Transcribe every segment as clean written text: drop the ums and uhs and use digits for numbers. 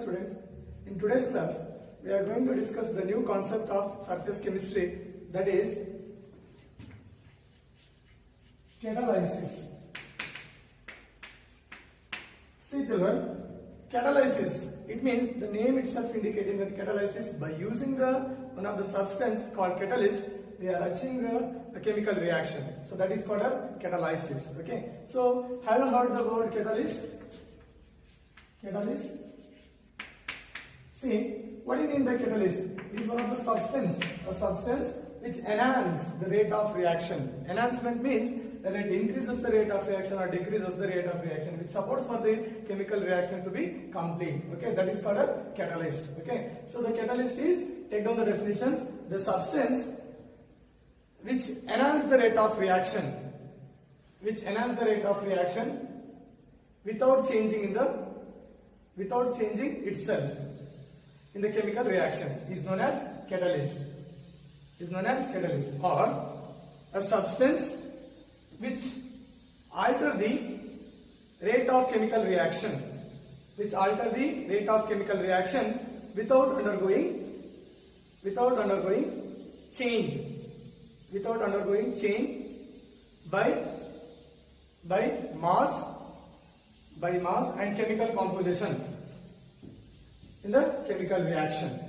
students. In today's class, we are going to discuss the new concept of surface chemistry, that is catalysis. See children, catalysis, it means the name itself indicating that catalysis, by using one of the substance called catalyst, we are achieving a chemical reaction. So that is called as catalysis. Okay. So have you heard the word catalyst? Catalyst. See, what do you mean by catalyst? It is one of the substance, a substance which enhances the rate of reaction. Enhancement means that it increases the rate of reaction or decreases the rate of reaction, which supports for the chemical reaction to be complete. Okay, that is called as catalyst. Okay, so the catalyst is, take down the definition, the substance which enhances the rate of reaction, without changing itself in the chemical reaction is known as catalyst. Or a substance which alter the rate of chemical reaction, without undergoing change by mass and chemical composition in the chemical reaction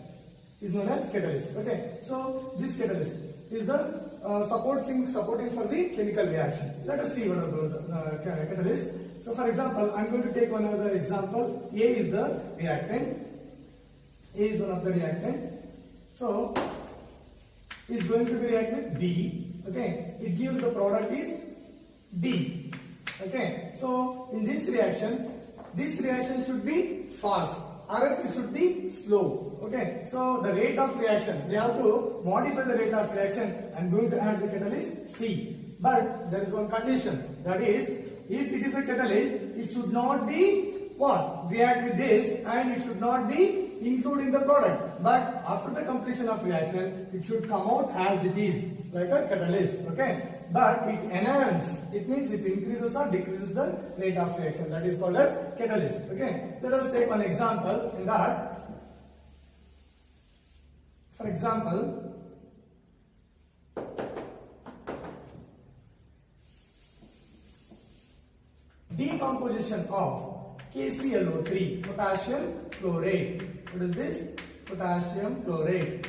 is known as catalyst. Okay, so this catalyst is the supporting for the chemical reaction. Let us see one of those catalysts. So for example, I am going to take one other example. A is the reactant. A is one of the reactant. So is going to be react with B. Okay, it gives the product is D. Okay, so in this reaction should be fast, or else it should be slow. Okay, so the rate of reaction, we have to modify the rate of reaction. I am going to add the catalyst C. But there is one condition, that is, if it is a catalyst, it should not be what? React with this, and it should not be including the product. But after the completion of reaction, it should come out as it is, like a catalyst. Okay, but it enhances, it means it increases or decreases the rate of reaction. That is called as catalyst. Okay, let us take one example in that. For example, decomposition of KClO3, potassium chlorate. What is this? Potassium chlorate.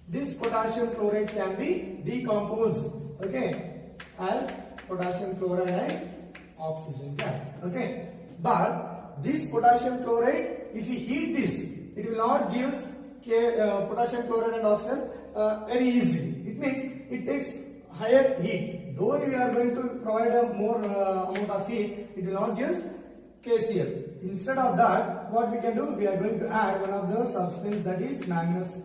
This potassium chlorate can be decomposed, okay, as potassium chloride and oxygen gas. Okay, but this potassium chloride, if we heat this, it will not give potassium chloride and oxygen very easily. It means it takes higher heat. Though we are going to provide a more amount of heat, it will not give KCl. Instead of that, what we can do, we are going to add one of the substance, that is manganese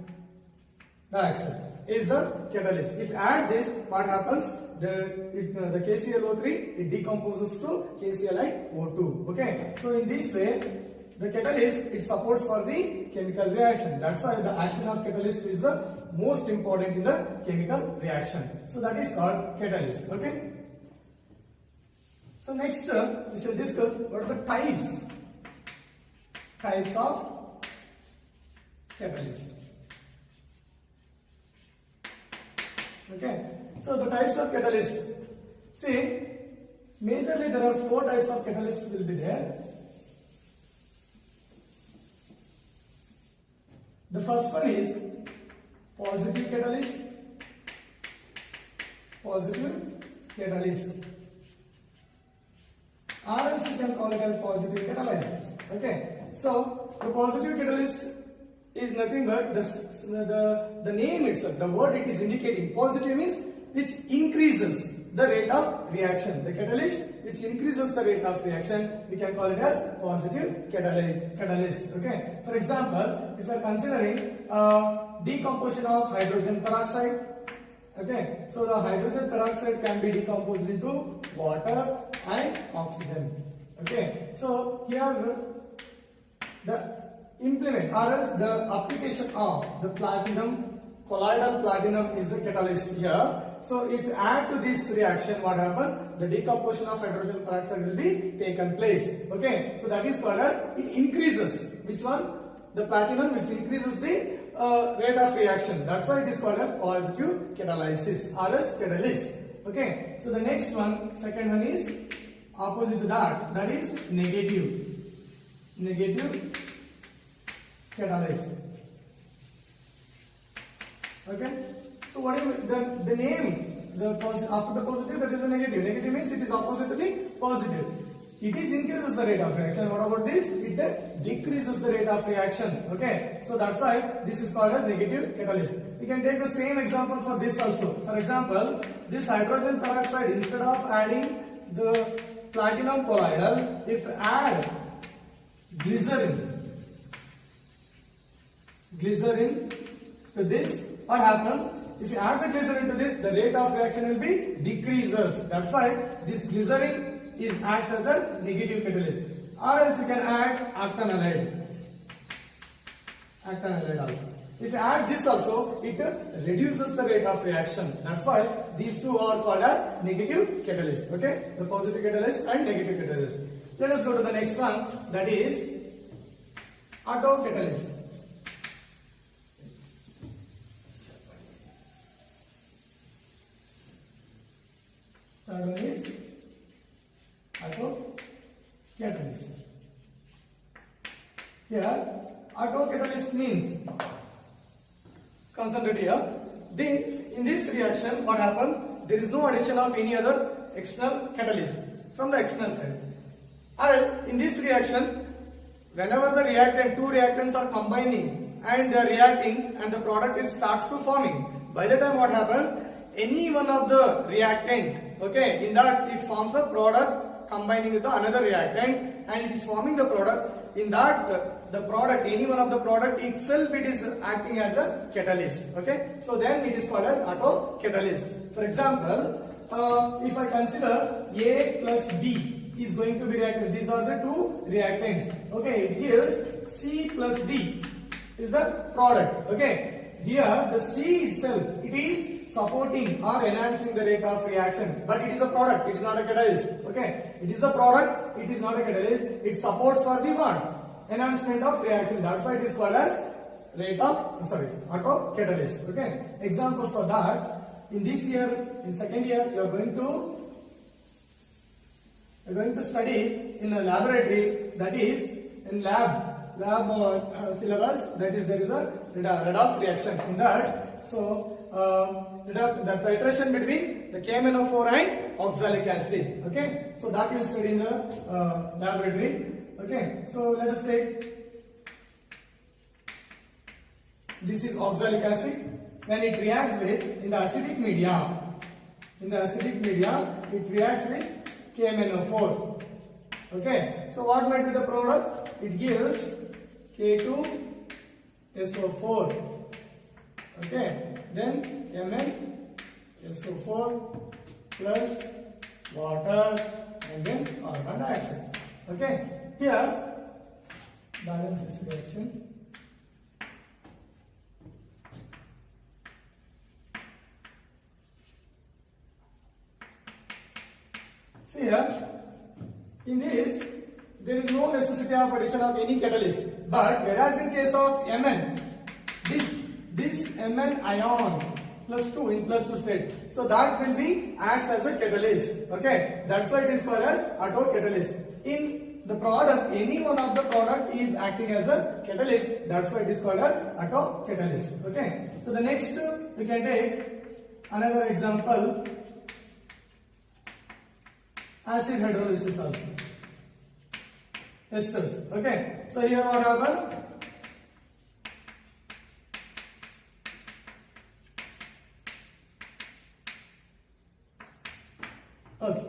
dioxide, is the catalyst. If add this, what happens? The KClO3, it decomposes to KClO2. Okay, so in this way, the catalyst, it supports for the chemical reaction. That's why the action of catalyst is the most important in the chemical reaction. So that is called catalyst. Okay. So next we shall discuss what are the types of catalyst. Okay. So the types of catalyst. See, majorly there are 4 types of catalyst will be there. The first one is positive catalyst. Or else we can call it as positive catalysis. Okay. So the positive catalyst is nothing but the name itself, the word it is indicating. Positive means which increases the rate of reaction. The catalyst which increases the rate of reaction, we can call it as positive catalyst. Okay. For example, if we are considering decomposition of hydrogen peroxide. Okay, so the hydrogen peroxide can be decomposed into water and oxygen. Okay, so here the implement or else the application of the platinum, colloidal platinum is the catalyst here. So if you add to this reaction, what happens? The decomposition of hydrogen peroxide will be taken place. Okay, so that is called as, it increases. Which one? The platinum, which increases the rate of reaction. That's why it is called as positive catalysis or as catalyst. Okay, so the next one, second one is opposite to that. That is negative catalyst. Okay, so what is the name? After the positive, that is a negative. Negative means it is opposite to the positive. It is increases the rate of reaction. What about this? It decreases the rate of reaction. Okay, so that's why this is called as negative catalyst. We can take the same example for this also. For example, this hydrogen peroxide, instead of adding the platinum colloidal, if add glycerin to this, what happens? If you add the glycerin to this, the rate of reaction will be decreases. That's why this glycerin acts as a negative catalyst. Or else you can add actinolide also. If you add this also, it reduces the rate of reaction. That's why these two are called as negative catalyst. Okay, the positive catalyst and negative catalyst. Let us go to the next one, that is autocatalyst. Third one is autocatalyst. Here, autocatalyst means, concentrate here. In this reaction, what happens? There is no addition of any other external catalyst from the external side. And in this reaction, whenever the two reactants are combining and they are reacting and the product starts to forming, by the time what happens? Any one of the reactant, okay, in that it forms a product combining with another reactant and it is forming the product. In that the product, any one of the product itself, it is acting as a catalyst. Okay, so then it is called as autocatalyst. For example, if I consider A plus B is going to be reacted, these are the two reactants. Okay, it gives C plus D is the product. Okay, here the C itself, it is supporting or enhancing the rate of reaction, but it is a product, it is not a catalyst. Okay, it is the product, it is not a catalyst. It supports for the what? Enhancement of reaction. That's why it is called as autocatalyst. Okay, example for that, in this year, in second year, you are going to study in a laboratory, that is in lab syllabus, that is there is a redox reaction in that. So the titration between the KMnO4 and oxalic acid. Okay, so that you study in the laboratory. Okay, so let us take, this is oxalic acid. When it reacts with, in the acidic media, it reacts with KMnO4. Okay, so what might be the product? It gives K2SO4. Okay, then MnSO4 plus water and then carbon dioxide. Okay, here balance this reaction. See here, in this there is no necessity of addition of any catalyst, but whereas in case of Mn, this Mn ion plus 2 in plus 2 state, so that will be acts as a catalyst. Okay, that's why it is called as autocatalyst. In the product, any one of the product is acting as a catalyst, that's why it is called as autocatalyst. Okay, so the next we can take another example, acid hydrolysis also, esters. Okay, so here what happens? Okay,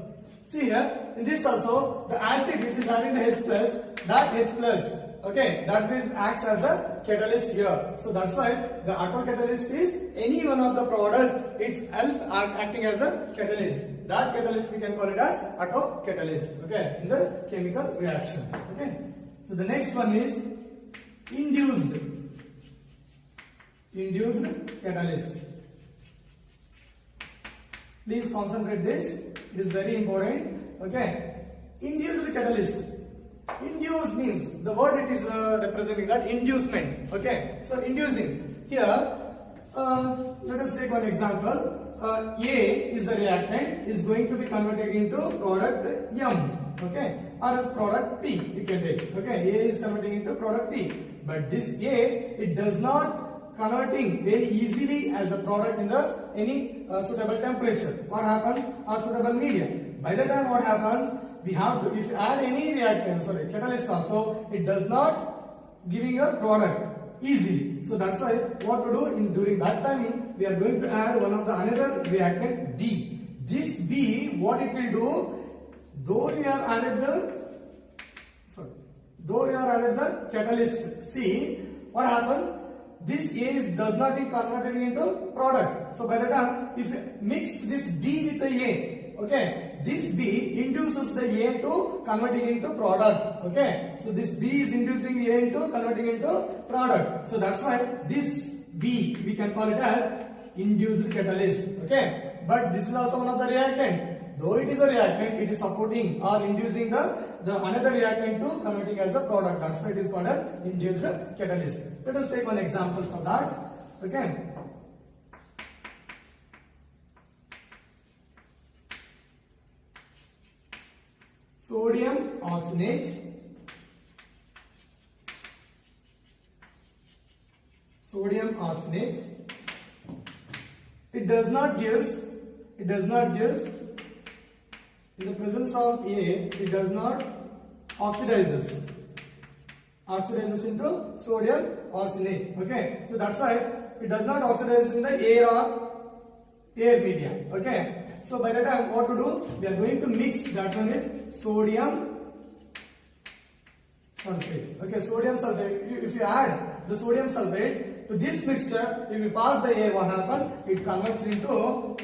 see here, in this also, the acid which is having the H plus, that H plus, okay, that will acts as a catalyst here. So that's why the autocatalyst is any one of the product, it's acting as a catalyst. That catalyst we can call it as autocatalyst, okay, in the chemical reaction. Okay, so the next one is induced catalyst. Please concentrate this. It is very important. Okay. Induced catalyst. Induce means the word it is representing that inducement. Okay. So inducing here. Let us take one example. A is the reactant is going to be converted into product M. Okay. Or as product P. You can take. Okay. A is converting into product P. But this A, it does not converting very easily as a product in the any suitable temperature. What happens? A suitable medium. By the time what happens? We have to, if you add any reactant, catalyst also, it does not giving a product easily. So that's why what to do in during that time we are going to add one of the another reactant B. This B, what it will do? Though you are added the catalyst C, what happens? This A does not be converted into product. So by the time if you mix this B with the A, okay, this B induces the A to converting into product. Okay, so this B is inducing A into converting into product. So that's why this B we can call it as induced catalyst. Okay, but this is also one of the reactant. Though it is a reactant, it is supporting or inducing the another reactant to converting as a product. That's why it is called as induced catalyst. Let us take one example for that. Okay. Sodium arsenate. Sodium arsenate. It does not give. In the presence of A, it does not oxidizes into sodium arsenate. Okay, so that's why it does not oxidize in the air or air medium. Okay, so by the time what to do? We are going to mix that one with sodium sulfate. Okay, sodium sulfate. If you add the sodium sulfate to this mixture, if you pass the air, what happens? It converts into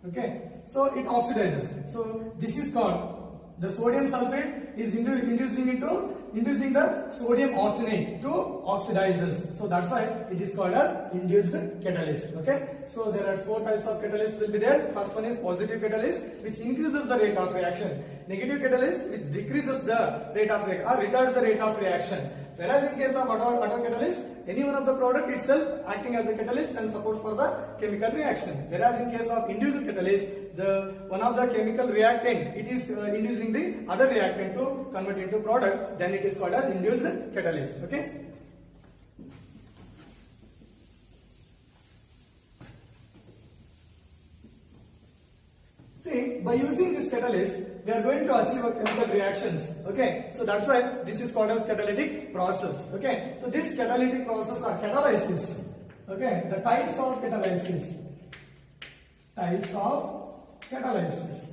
okay, so it oxidizes. So this is called the sodium sulfate is inducing the sodium arsenate to oxidizes. So that's why it is called as induced catalyst. Okay, so there are 4 types of catalyst will be there. First one is positive catalyst, which increases the rate of reaction. Negative catalyst, which decreases the rate of reaction or retards the rate of reaction. Whereas in case of auto catalyst, any one of the product itself acting as a catalyst and support for the chemical reaction. Whereas in case of induced catalyst, the one of the chemical reactant, it is inducing the other reactant to convert into product, then it is called as induced catalyst. Okay. See, by using this catalyst, we are going to achieve a chemical reactions. Okay, so that's why this is called as catalytic process. Okay, so this catalytic process are catalysis. Okay, the types of catalysis. Types of catalysis.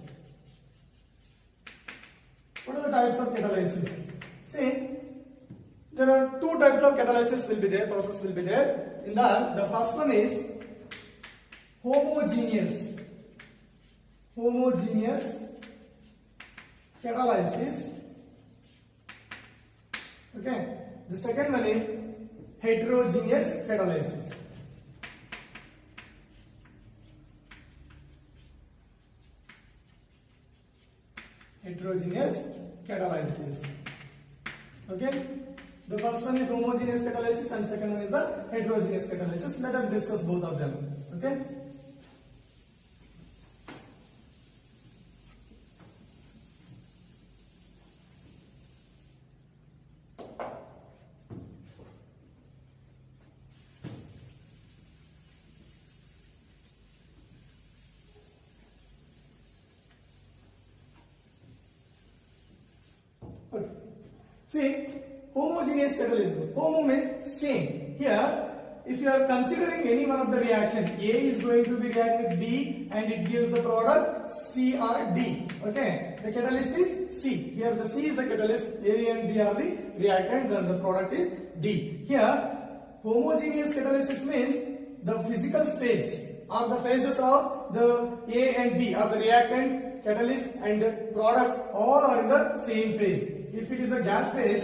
What are the types of catalysis? See, there are 2 types of catalysis will be there. Process will be there. In that, the first one is homogeneous catalysis. Okay, the second one is heterogeneous catalysis. Heterogeneous catalysis. Okay, the first one is homogeneous catalysis and second one is the heterogeneous catalysis. Let us discuss both of them. Okay. See, homogeneous catalysis. Homo means same. Here, if you are considering any one of the reaction, A is going to be react with B and it gives the product C or D. Okay, the catalyst is C. Here the C is the catalyst, A and B are the reactant, then the product is D. Here, homogeneous catalysis means the physical states or the phases of the A and B or the reactants catalyst and the product all are in the same phase. If it is a gas phase,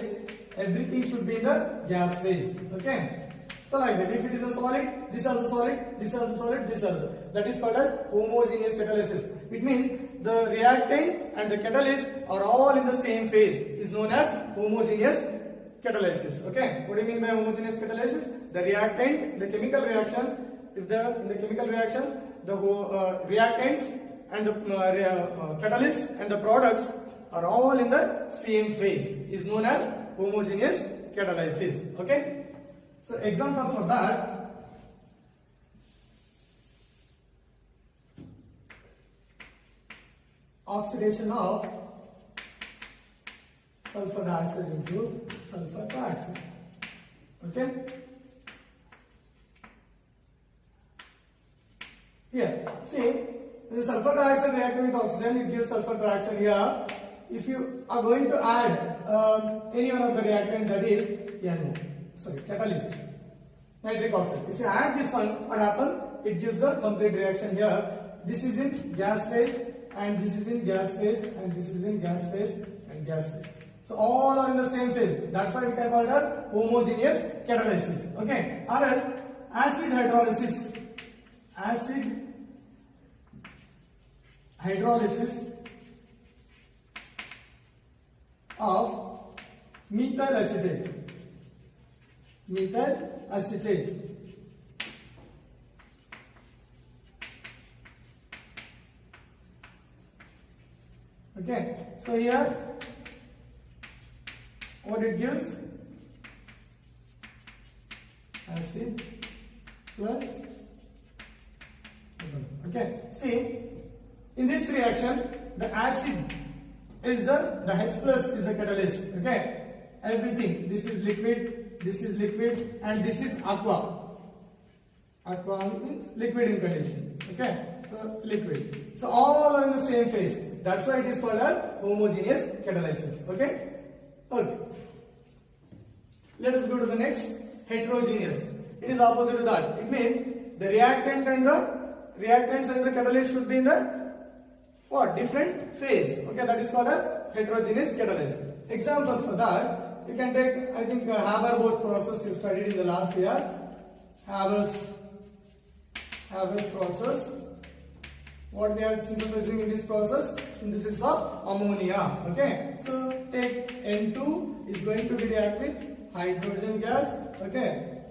everything should be in the gas phase. Okay. So like that, if it is a solid, this also solid, this also solid, this also. That is called as homogeneous catalysis. It means the reactants and the catalyst are all in the same phase. Is known as homogeneous catalysis. Okay. What do you mean by homogeneous catalysis? The reactant, the chemical reaction, if in the chemical reaction, the reactants and the catalyst and the products are all in the same phase. Is known as homogeneous catalysis. Okay. So example for that, oxidation of sulfur dioxide into sulfur trioxide. Okay. Here, see, the sulfur dioxide reacting with oxygen, it gives sulfur trioxide here. If you are going to add any one of the reactant, that is NO. Sorry, catalyst, nitric oxide. If you add this one, what happens? It gives the complete reaction here. This is in gas phase, and this is in gas phase, and this is in gas phase, and gas phase. So all are in the same phase. That's why we can call it as homogeneous catalysis. Okay. Or else acid hydrolysis. Acid hydrolysis of methyl acetate. Methyl acetate. Okay, so here what it gives? Acid plus. Okay, see, in this reaction, the acid is the H plus is the catalyst. Okay, everything. This is liquid, and this is aqua. Aqua means liquid in condition. Okay, so liquid. So all are in the same phase. That's why it is called as homogeneous catalysis. Okay. Okay. Let us go to the next, heterogeneous. It is opposite to that. It means the reactants and the catalyst should be in the what? Different phase. Okay, that is called as heterogeneous catalyst. Example for that, you can take, I think, Haber-Bosch process you studied in the last year. Haber's process. What we are synthesizing in this process? Synthesis of ammonia. Okay, so take N2 is going to react with hydrogen gas. Okay,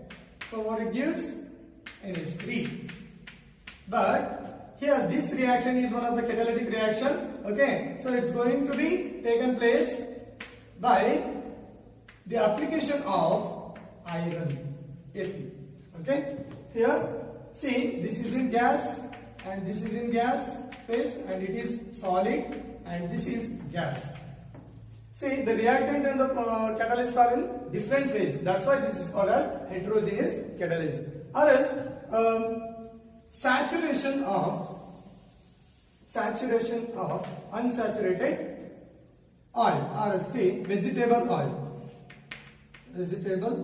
so what it gives? NH3. But here this reaction is one of the catalytic reaction. Okay, so it's going to be taken place by the application of iron, Fe. Okay, here see, this is in gas and this is in gas phase, and it is solid, and this is gas. See, the reactant and the catalyst are in different phase. That's why this is called as heterogeneous catalysis. Or else saturation of unsaturated oil, or else see, vegetable oil. Vegetable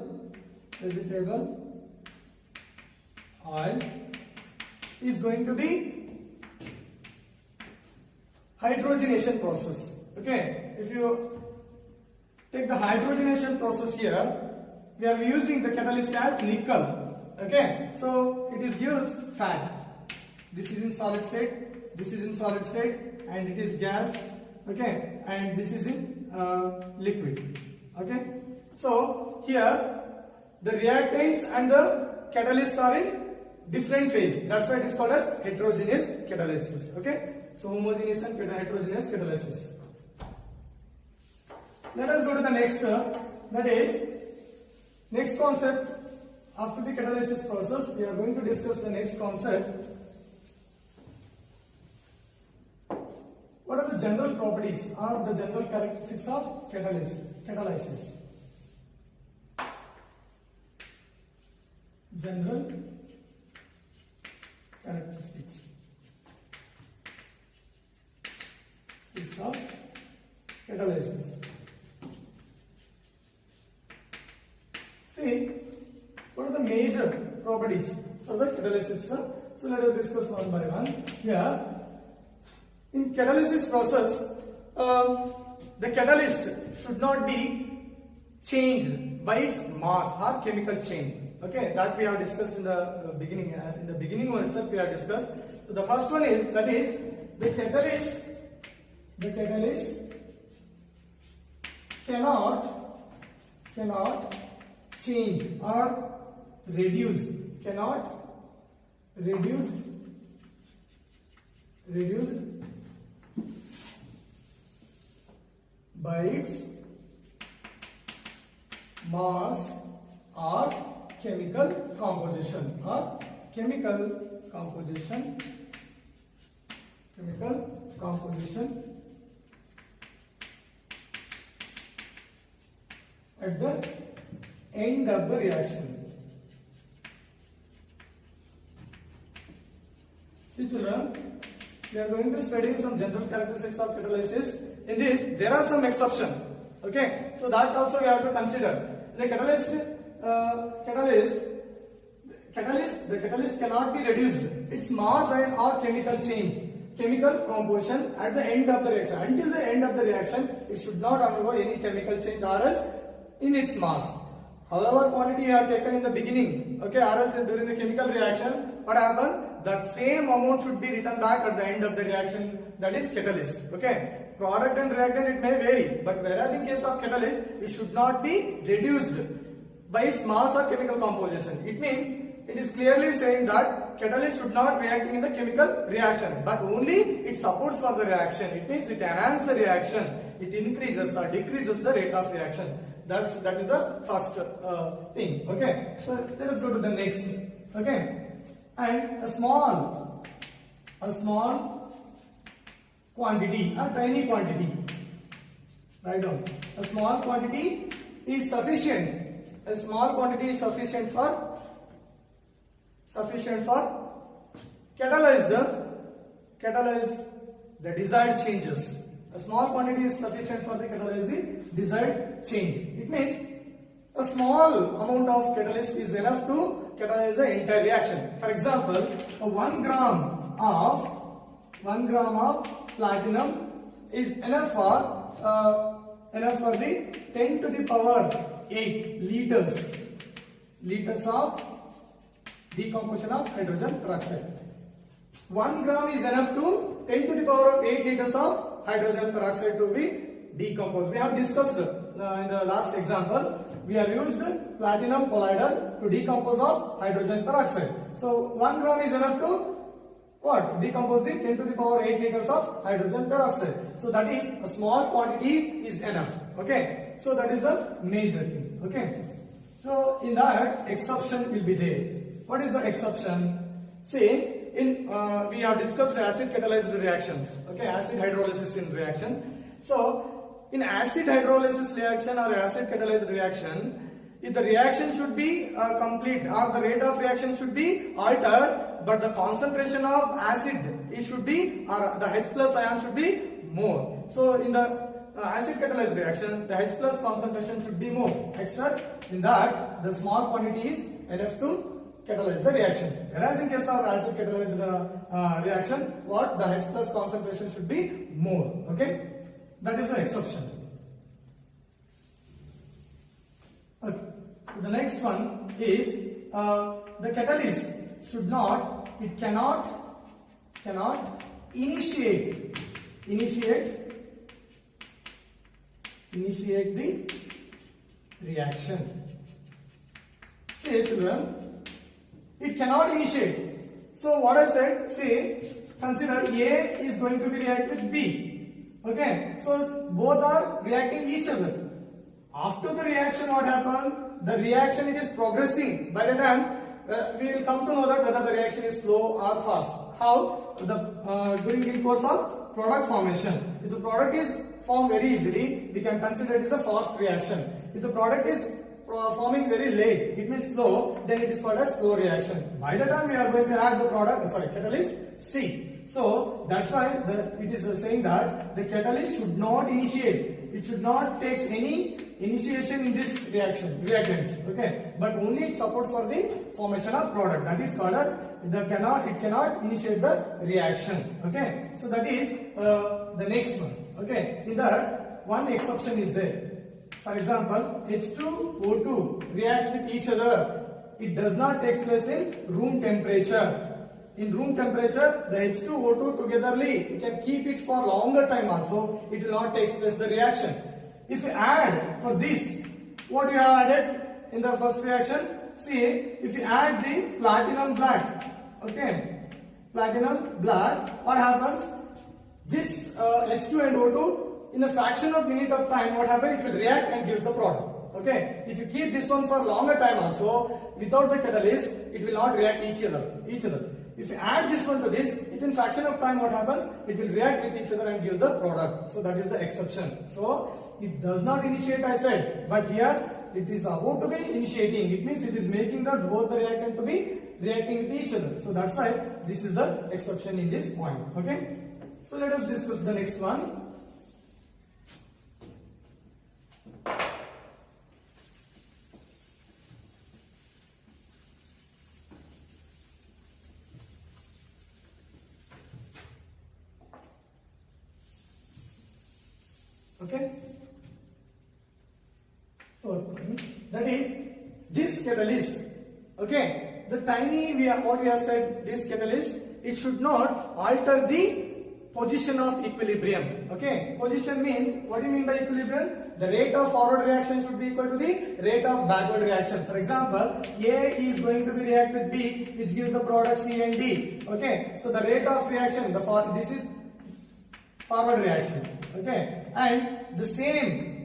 oil is going to be hydrogenation process. Okay, if you take the hydrogenation process here, we are using the catalyst as nickel. Okay, so it is used fat. This is in solid state, this is in solid state, and it is gas. Okay, and this is in liquid. Okay, so here the reactants and the catalysts are in different phase. That's why it is called as heterogeneous catalysis. Okay, so homogeneous and heterogeneous catalysis. Let us go to the next, that is next concept. After the catalysis process, we are going to discuss the next concept. What are the general properties or the general characteristics of catalysis? General characteristics of catalysis. See, what are the major properties of the catalysis? So let us discuss one by one. Here, in catalysis process, the catalyst should not be changed by its mass or chemical change. Okay, that we have discussed in the beginning. In the beginning one itself we have discussed. So the first one is that is the catalyst cannot change or reduce by its mass or chemical composition at the end of the reaction. See children, we are going to study some general characteristics of catalysis. In this, there are some exceptions. Okay, so that also we have to consider. The catalyst cannot be reduced. Its mass and or chemical composition at the end of the reaction. Until the end of the reaction, it should not undergo any chemical change or else in its mass. However quantity you have taken in the beginning, okay, or else during the chemical reaction, what happens? That same amount should be returned back at the end of the reaction, that is catalyst. Okay, product and reactant it may vary, but whereas in case of catalyst, it should not be reduced by its mass or chemical composition. It means it is clearly saying that catalyst should not react in the chemical reaction, but only it supports for the reaction. It means it enhances the reaction, it increases or decreases the rate of reaction. That is the first thing. Okay, so let us go to the next. Okay, and a small quantity, a tiny quantity. Write down. A small quantity is sufficient. A small quantity is sufficient for catalyze the desired changes. A small quantity is sufficient for the catalyze the desired change. It means a small amount of catalyst is enough to catalyze the entire reaction. For example, 1 gram of platinum is enough for the 10 to the power 8 liters of decomposition of hydrogen peroxide. 1 gram is enough to 10 to the power of 8 liters of hydrogen peroxide to be decomposed. We have discussed in the last example. We have used platinum colloidal to decompose of hydrogen peroxide. So 1 gram is enough to what? Decompose the 10 to the power 8 liters of hydrogen peroxide. So that is a small quantity is enough. Okay. So that is the major thing. Okay. So in that exception will be there. What is the exception? See, we have discussed acid catalyzed reactions. Okay, acid hydrolysis in reaction. So in acid hydrolysis reaction or acid catalyzed reaction, if the reaction should be complete or the rate of reaction should be altered, but the concentration of acid it should be or the H plus ion should be more. So in the acid catalyzed reaction, the H plus concentration should be more, except in that the small quantity is enough to catalyze the reaction. Whereas in case of acid catalyzed reaction, what? The H plus concentration should be more. Okay, that is the exception. Okay. The next one is the catalyst should not, it cannot initiate the reaction. See children, it cannot initiate. So what I said, see, consider A is going to be react with B. Okay, so both are reacting each other. After the reaction, what happened? The reaction it is progressing. By the time we will come to know that whether the reaction is slow or fast. How? During the course of product formation. If the product is formed very easily, we can consider it as a fast reaction. If the product is forming very late, it means slow, then it is called a slow reaction. By the time we are going to add the catalyst C. So that's why it is saying that the catalyst should not initiate. It should not take any initiation in this reactants, okay, but only it supports for the formation of product. That is called as it cannot initiate the reaction, okay. So that is the next one, okay. In that, one exception is there. For example, H2O2 reacts with each other. It does not take place in room temperature. In room temperature, the H2O2 togetherly, you can keep it for longer time also. It will not take place the reaction. If you add for this, what you have added in the first reaction? See, if you add the platinum black, okay, platinum black, what happens? This H2 and O2, in a fraction of minute of time, what happens? It will react and gives the product. Okay, if you keep this one for longer time also, without the catalyst, it will not react each other. If you add this one to this, within fraction of time, what happens? It will react with each other and give the product. So that is the exception. So it does not initiate, I said, but here it is about to be initiating. It means it is making the both the reactant to be reacting with each other. So that's why this is the exception in this point. Okay. So let us discuss the next one. Okay. Fourth point, that is this catalyst. Okay, the tiny what we have said, this catalyst, it should not alter the position of equilibrium. Okay, position means, what do you mean by equilibrium? The rate of forward reaction should be equal to the rate of backward reaction. For example, A is going to be react with B, which gives the product C and D. Okay, so the rate of reaction, this is forward reaction. Okay, and the same,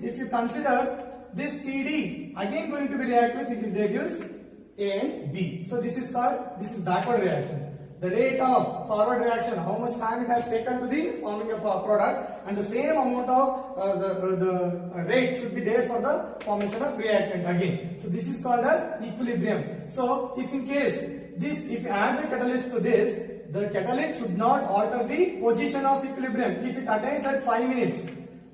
if you consider this CD, again going to be react with, if they gives A and B. So this is backward reaction. The rate of forward reaction, how much time it has taken to the forming of a product, and the same amount of the rate should be there for the formation of reactant again. So this is called as equilibrium. So if in case if you add the catalyst to this, the catalyst should not alter the position of equilibrium. If it attains at 5 minutes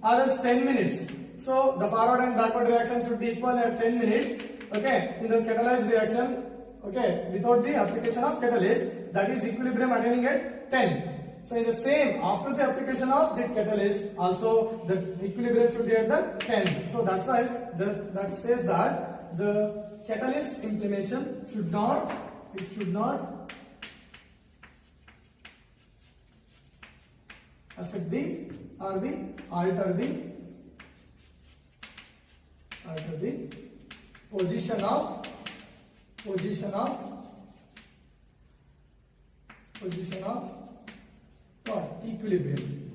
or else 10 minutes, so the forward and backward reaction should be equal at 10 minutes. Okay, in the catalyzed reaction, okay, without the application of catalyst, that is equilibrium attaining at 10. So in the same, after the application of the catalyst, also the equilibrium should be at the 10. So that's why that says that the catalyst implementation should not affect alter the position of what? Equilibrium.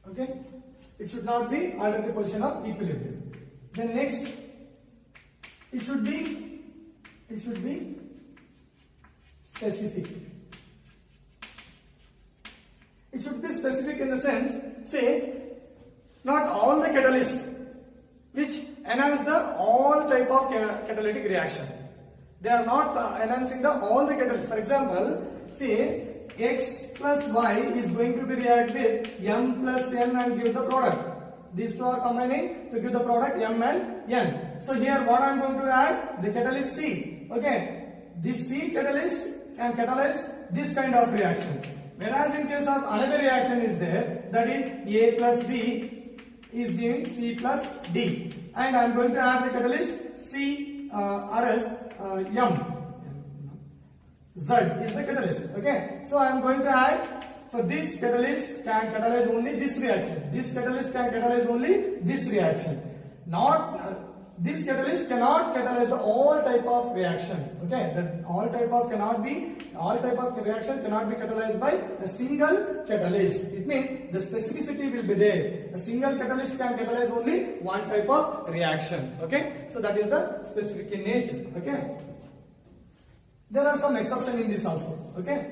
Okay, it should not be alter the position of equilibrium. Then next, it should be specific. It should be specific in the sense, say, not all the catalysts which enhance all type of catalytic reaction. They are not enhancing all the catalysts. For example, say X plus Y is going to be react with M plus N and give the product. These two are combining to give the product M and N. So here what I am going to add? The catalyst C. Okay, this C catalyst can catalyze this kind of reaction. Whereas in case of another reaction is there, that is A plus B is giving C plus D. And I am going to add the catalyst C or else M. Z is the catalyst. Okay, so I am going to add, for this catalyst can catalyze only this reaction. This catalyst can catalyze only this reaction. This catalyst cannot catalyze all type of reaction. Okay, all type of reaction cannot be catalyzed by a single catalyst. It means the specificity will be there. A single catalyst can catalyze only one type of reaction. Okay, so that is the specific in nature. Okay, there are some exceptions in this also. Okay,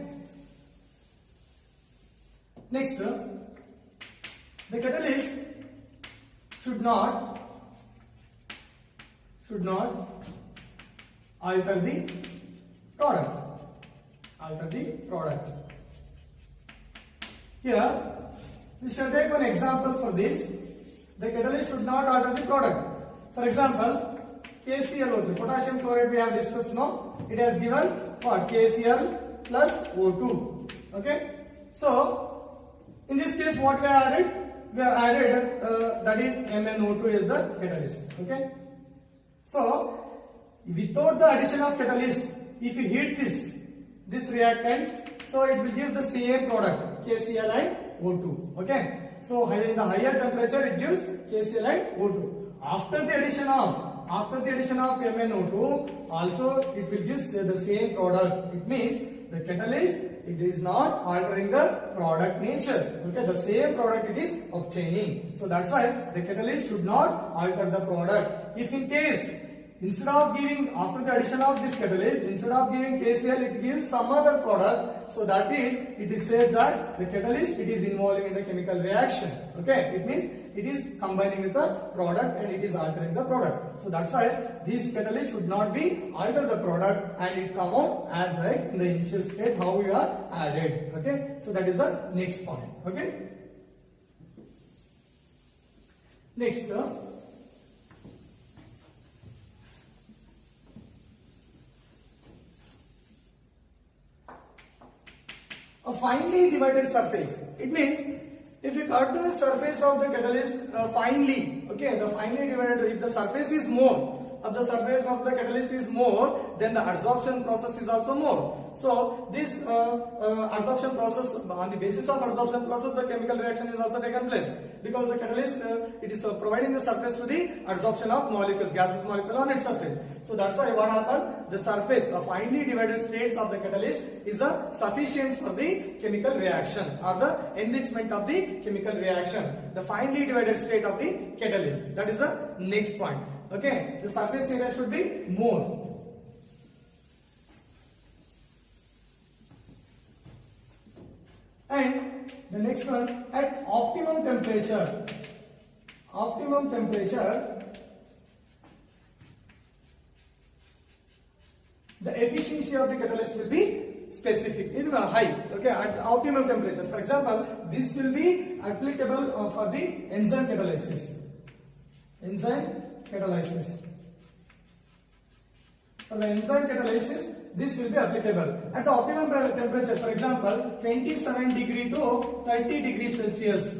next, the catalyst should not alter the product. Here, we shall take one example for this. The catalyst should not alter the product. For example, KClO3, potassium chloride we have discussed now. It has given what? KCl plus O2. Okay. So, in this case, what we have added? We have added that is MnO2 is the catalyst. Okay. So, without the addition of catalyst, if you heat this reactant, so it will give the same product, KCl and O2. Okay. So in the higher temperature it gives KCl and O2. After the addition of MnO2, also it will give the same product. It means the catalyst, it is not altering the product nature. Okay, the same product it is obtaining. So that's why the catalyst should not alter the product. If in case instead of giving, after the addition of this catalyst, instead of giving KCl, it gives some other product. So that is, it says that the catalyst, it is involving in the chemical reaction. Okay, it means it is combining with the product and it is altering the product. So that's why this catalyst should not be alter the product and it come out as like in the initial state how we are added. Okay, so that is the next point. Okay, next. A finely divided surface. It means if you cut the surface of the catalyst finely, okay, the finely divided, if the surface is more, if the surface of the catalyst is more, then the adsorption process is also more. So this adsorption process, on the basis of adsorption process, the chemical reaction is also taken place because the catalyst it is providing the surface to the adsorption of molecules, gaseous molecule on its surface. So that's why what happens, the surface of finely divided states of the catalyst is the sufficient for the chemical reaction or the enrichment of the chemical reaction. The finely divided state of the catalyst. That is the next point. Okay, the surface area should be more. And the next one, at optimum temperature, the efficiency of the catalyst will be specific, in high, okay, at optimum temperature. For example, this will be applicable for the enzyme catalysis. For the enzyme catalysis, this will be applicable at the optimum temperature. For example, 27 degree to 30 degree Celsius.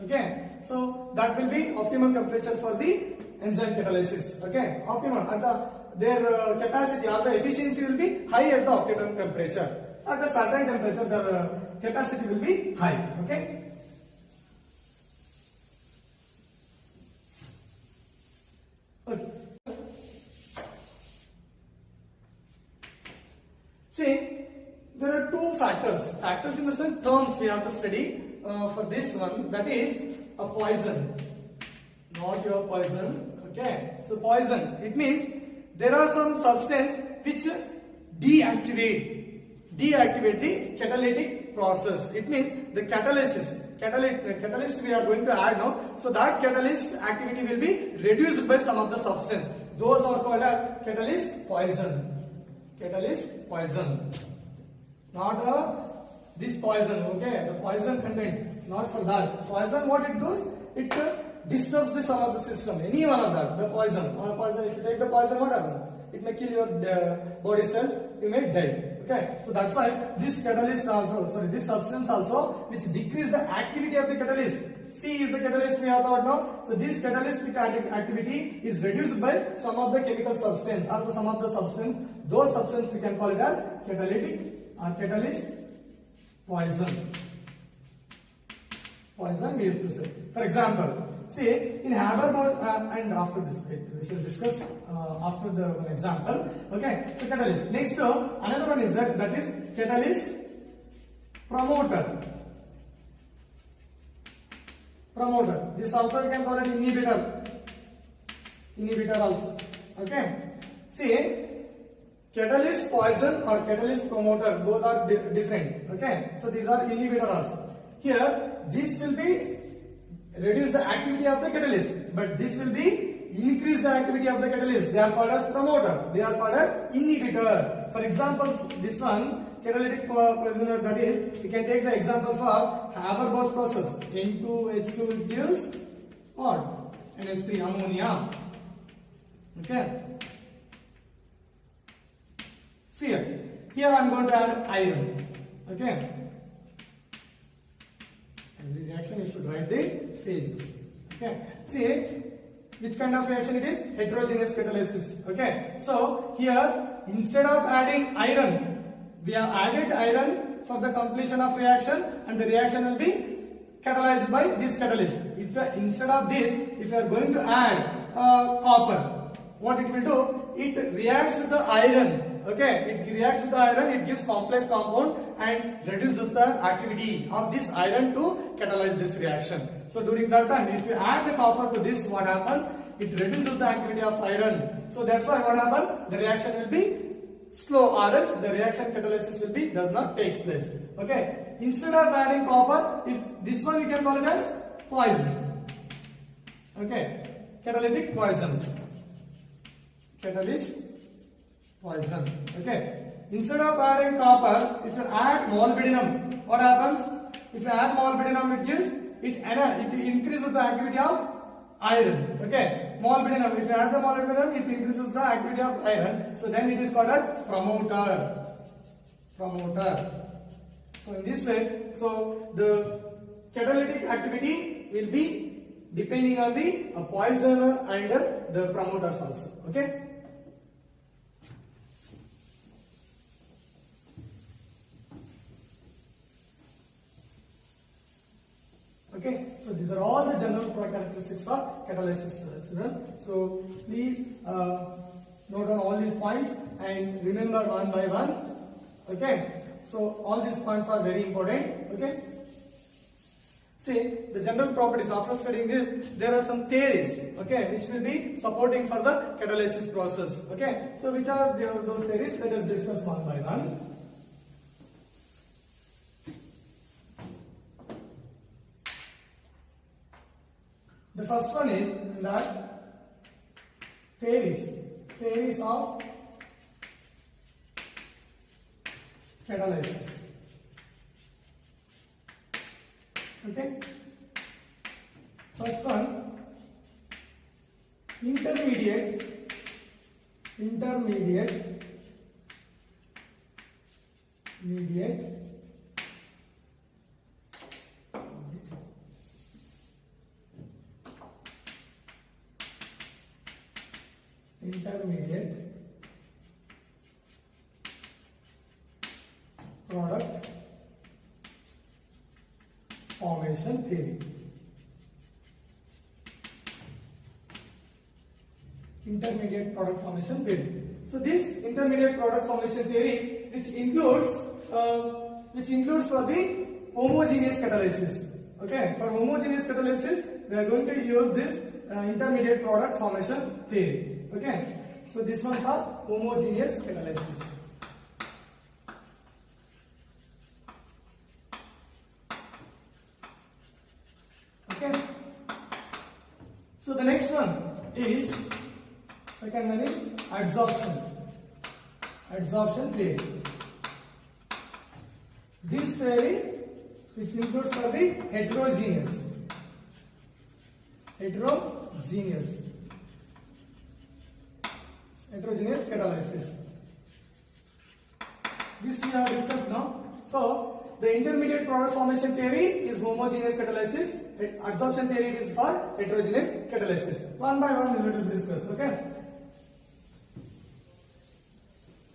Okay, so that will be optimum temperature for the enzyme catalysis. Okay, optimum at their capacity or the efficiency will be high at the optimum temperature. At the certain temperature, the capacity will be high. Okay. Okay. See, there are two factors. Factors in the sense terms we have to study for this one. That is a poison, not your poison. Okay. So poison. It means there are some substance which deactivate the catalytic process. It means the catalyst we are going to add now. So that catalyst activity will be reduced by some of the substance. Those are called as catalyst poison. Not this poison. Okay, the poison content. Not for that. Poison, what it does? It disturbs the some of the system. Any one of that. The poison. If you take the poison, what happens? It may kill your body cells. You may die. Okay, so that's why this catalyst also, this substance also, which decrease the activity of the catalyst. C is the catalyst we have thought now. So this catalytic activity is reduced by some of the chemical substance or some of the substance. Those substance we can call it as catalytic or catalyst poison. Poison we used to say. For example, see in Haber-Bosch and after this we shall discuss after the one example. Okay, so catalyst. Next another one is that is catalyst promoter. This also you can call it inhibitor also. Okay, see catalyst poison or catalyst promoter, both are different. Okay, so these are inhibitor also. Here this will be reduce the activity of the catalyst, but this will be increase the activity of the catalyst. They are called as promoter. They are called as inhibitor. For example, this one catalytic poison, that is, you can take the example for Haber-Bosch process. N2H2 which gives what? NH3 ammonia. Okay. See here I am going to add iron. Okay. Every reaction you should write the phases. Okay. See which kind of reaction it is? Heterogeneous catalysis. Okay. So here instead of adding iron, we have added iron for the completion of reaction, and the reaction will be catalyzed by this catalyst. If instead of this, if you are going to add copper, what it will do? It reacts with the iron. Okay, it reacts with the iron, it gives complex compound and reduces the activity of this iron to catalyze this reaction. So during that time, if you add the copper to this, what happens? It reduces the activity of iron. So that's why what happens? The reaction will be slow, or else the reaction catalysis will be does not take place. Okay. Instead of adding copper, if this one you can call it as poison. Okay. Catalytic poison. Catalyst poison. Okay. Instead of adding copper, if you add molybdenum, what happens? If you add molybdenum, it gives it increases the activity of iron. Okay. Molybdenum. If you add the molybdenum, it increases the activity of iron. So then it is called as promoter. Promoter. So in this way, so the catalytic activity will be depending on the poisoner and the promoters also. Okay. Okay, so these are all the general characteristics of catalysis, children. So please note down all these points and remember one by one. Okay, so all these points are very important. Okay, see the general properties. After studying this, there are some theories. Okay, which will be supporting for the catalysis process. Okay, so which are those theories? Let us discuss one by one. The first one is that theories of catalysis. Okay. First one, intermediate product formation theory. Intermediate product formation theory. So this intermediate product formation theory, which includes for the homogeneous catalysis. Okay, for homogeneous catalysis, we are going to use this intermediate product formation theory. Okay, so this one for homogeneous catalysis. Okay, so the next one is, second one is adsorption theory. This theory, which includes for the heterogeneous catalysis. This we have discussed now. So the intermediate product formation theory is homogeneous catalysis. Adsorption theory is for heterogeneous catalysis. One by one let us discuss. Okay.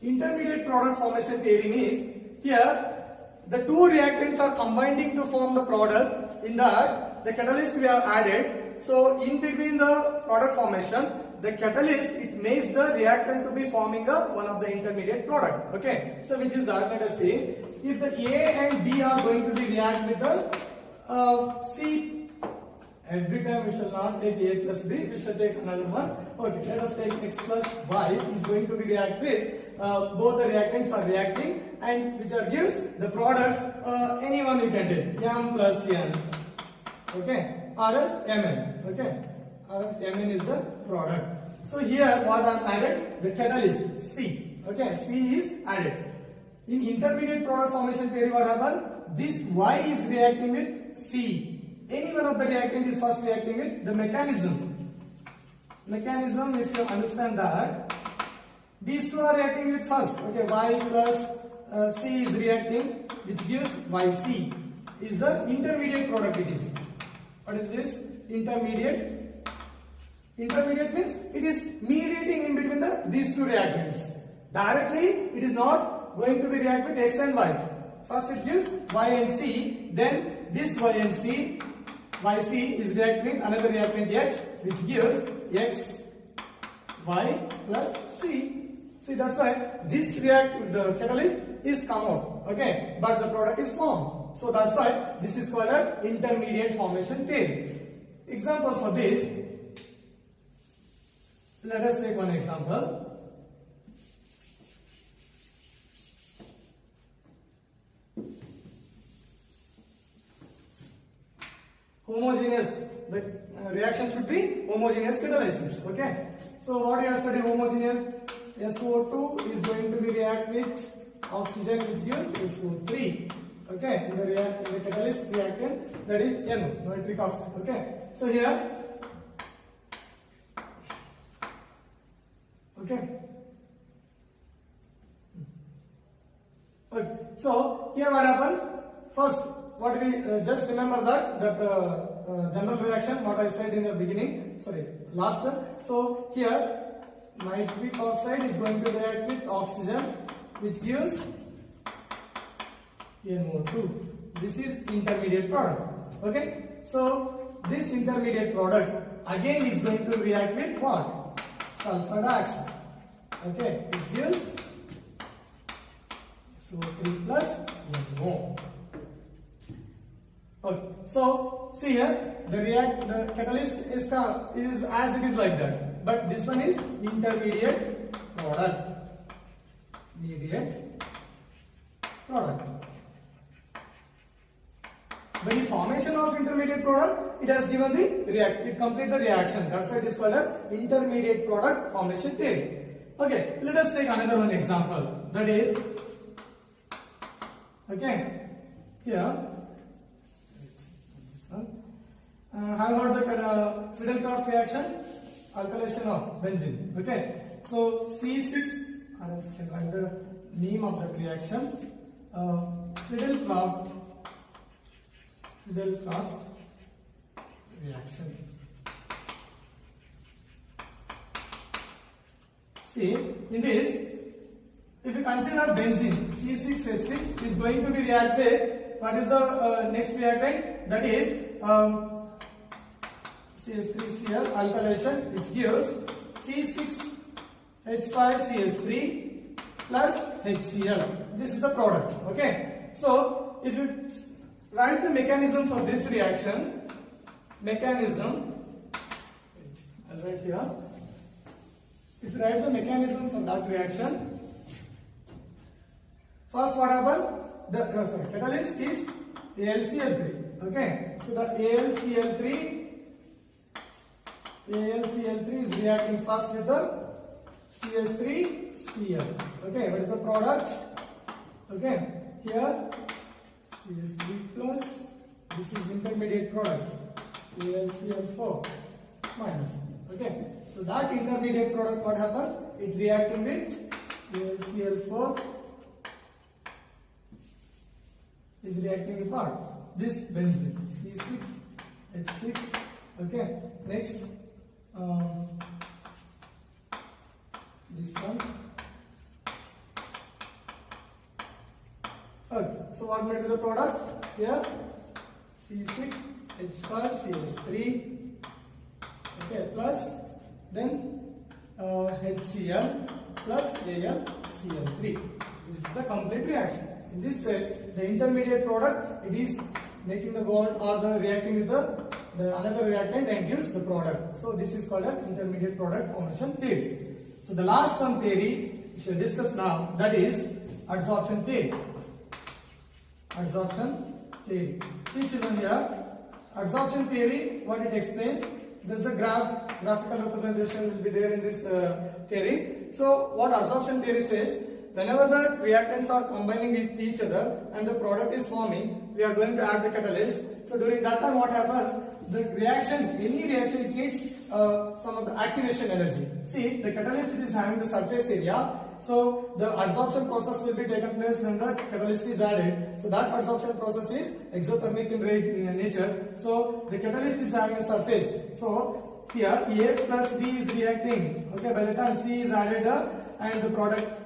Intermediate product formation theory means here the two reactants are combining to form the product. In that the catalyst we have added. So in between the product formation, the catalyst, it makes the reactant to be forming one of the intermediate product. Okay. So which is that? Let us see. If the A and B are going to be react with the C, every time we shall not take A plus B, we shall take another one. Okay, let us take X plus Y is going to be react with, both the reactants are reacting, and which are gives the products, any one you can take, M plus N, okay, or else Mn, okay, or else Mn is the product. So here what I am added, the catalyst C, okay, C is added. In intermediate product formation theory, what happens? This Y is reacting with C. Any one of the reactant is first reacting with the mechanism. Mechanism, if you understand that, these two are reacting with first. Okay, Y plus C is reacting, which gives YC. Is the intermediate product it is. What is this? Intermediate. Intermediate means it is mediating in between these two reactants. Directly, it is not going to be react with X and Y. First it gives Y and C, then this Y and C, YC is reacting with another reactant X, which gives X, Y plus C. See, that's why this the catalyst is come out, okay, but the product is formed. So that's why this is called as intermediate formation theory. Example for this, let us take one example. Homogeneous, the reaction should be homogeneous catalysis, okay. So what we have studied homogeneous, SO2 is going to be react with oxygen, which gives SO3, okay, in the catalyst reactant, that is N, nitric oxide, okay. So here, okay, so here what happens? First, what we just remember that general reaction, what I said in the beginning, sorry, last. So here nitric oxide is going to react with oxygen, which gives NO2. This is intermediate product. Okay. So this intermediate product again is going to react with what? Sulfur dioxide. Okay. It gives SO3 plus NO. Okay. So see here, the catalyst is as it is like that, but this one is intermediate product. Mediate product. By the formation of intermediate product, it has given the reaction. It completes the reaction. That's why it is called as intermediate product formation theory. Okay. Let us take another one example. That is, okay, here. Have heard the Friedel-Crafts reaction, alkylation of benzene. Okay, so C6, I can write the name of that reaction. Friedel-Crafts reaction. See, in this, if you consider benzene, C6H6 is going to be reacted. What is the next reactant? That is CH3Cl alkylation, which gives C6H5CH3 plus HCl. This is the product. Okay. So if you write the mechanism for this reaction, I'll write here. If you write the mechanism for that reaction, first what happens? The catalyst is AlCl3. Okay, so the AlCl3 is reacting first with the CH3Cl. Okay, what is the product? Okay, here CH3 plus, this is intermediate product, AlCl4 minus. Okay, so that intermediate product, what happens? It reacting with AlCl4 is reacting with what? This benzene, C6H6. Okay, next this one. Okay, so what may be the product here? C6H5CH3, okay, plus then HCl plus AlCl3. This is the complete reaction. In this way, the intermediate product, it is making the bond or the reacting with the another reactant and gives the product. So this is called as intermediate product formation theory. So the last one theory we shall discuss now, that is adsorption theory. Adsorption theory. See children here, adsorption theory, what it explains, there is a graphical representation will be there in this theory. So what adsorption theory says, whenever the reactants are combining with each other and the product is forming, we are going to add the catalyst. So during that time, what happens? The reaction, any reaction, it needs some of the activation energy. See, the catalyst is having the surface area. So the adsorption process will be taken place when the catalyst is added. So that adsorption process is exothermic in nature. So the catalyst is having a surface. So here A plus B is reacting. Okay, by the time C is added and the product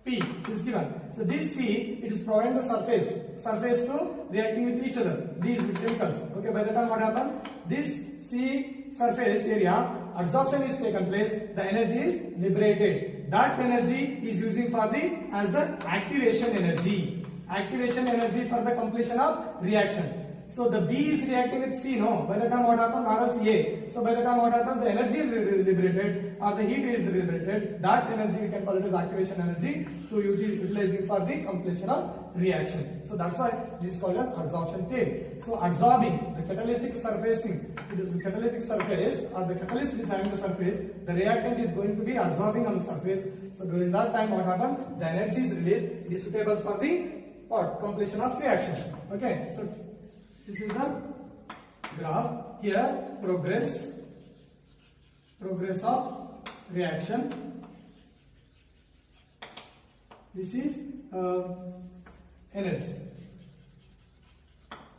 P is given. So this C, it is providing the surface to reacting with each other, these chemicals. Okay, by the time what happens? This C surface area, adsorption is taken place, the energy is liberated. That energy is using for as the activation energy. Activation energy for the completion of reaction. So the B is reacting with C, no? By the time what happens? R is A. So by the time what happens? The energy is liberated or the heat is liberated. That energy we can call it as activation energy to utilizing for the completion of reaction. So that's why this is called as adsorption theory. So adsorbing, the catalytic surfacing, it is the catalytic surface or the catalyst is having the surface, the reactant is going to be absorbing on the surface. So during that time what happens? The energy is released. It is suitable for the completion of reaction. Okay. So this is the graph. Here progress of reaction. This is energy.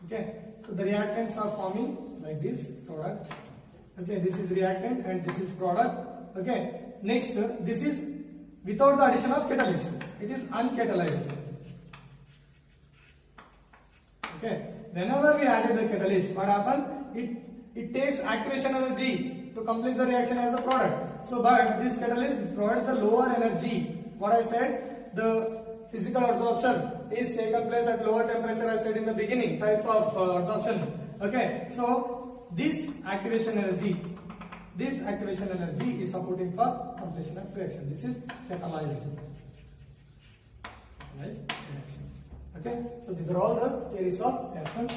Okay, so the reactants are forming like this product. Okay, this is reactant and this is product. Okay, next this is without the addition of catalyst. It is uncatalyzed. Okay, whenever we added the catalyst, what happened? It takes activation energy to complete the reaction as a product. So, but this catalyst provides the lower energy. What I said, the physical adsorption is taken place at lower temperature. I said in the beginning, types of adsorption. Okay, so this activation energy is supporting for completion of reaction. This is catalyzed reaction. Okay, so these are all the theories of reaction.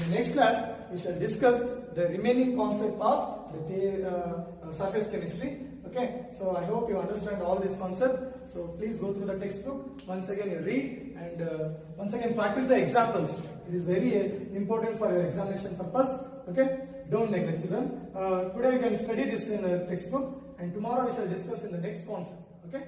In the next class, we shall discuss the remaining concept of the surface chemistry. Okay, so I hope you understand all this concept. So please go through the textbook. Once again you read and once again practice the examples. It is very important for your examination purpose. Okay, don't neglect children. Today you can study this in the textbook and tomorrow we shall discuss in the next concept. Okay.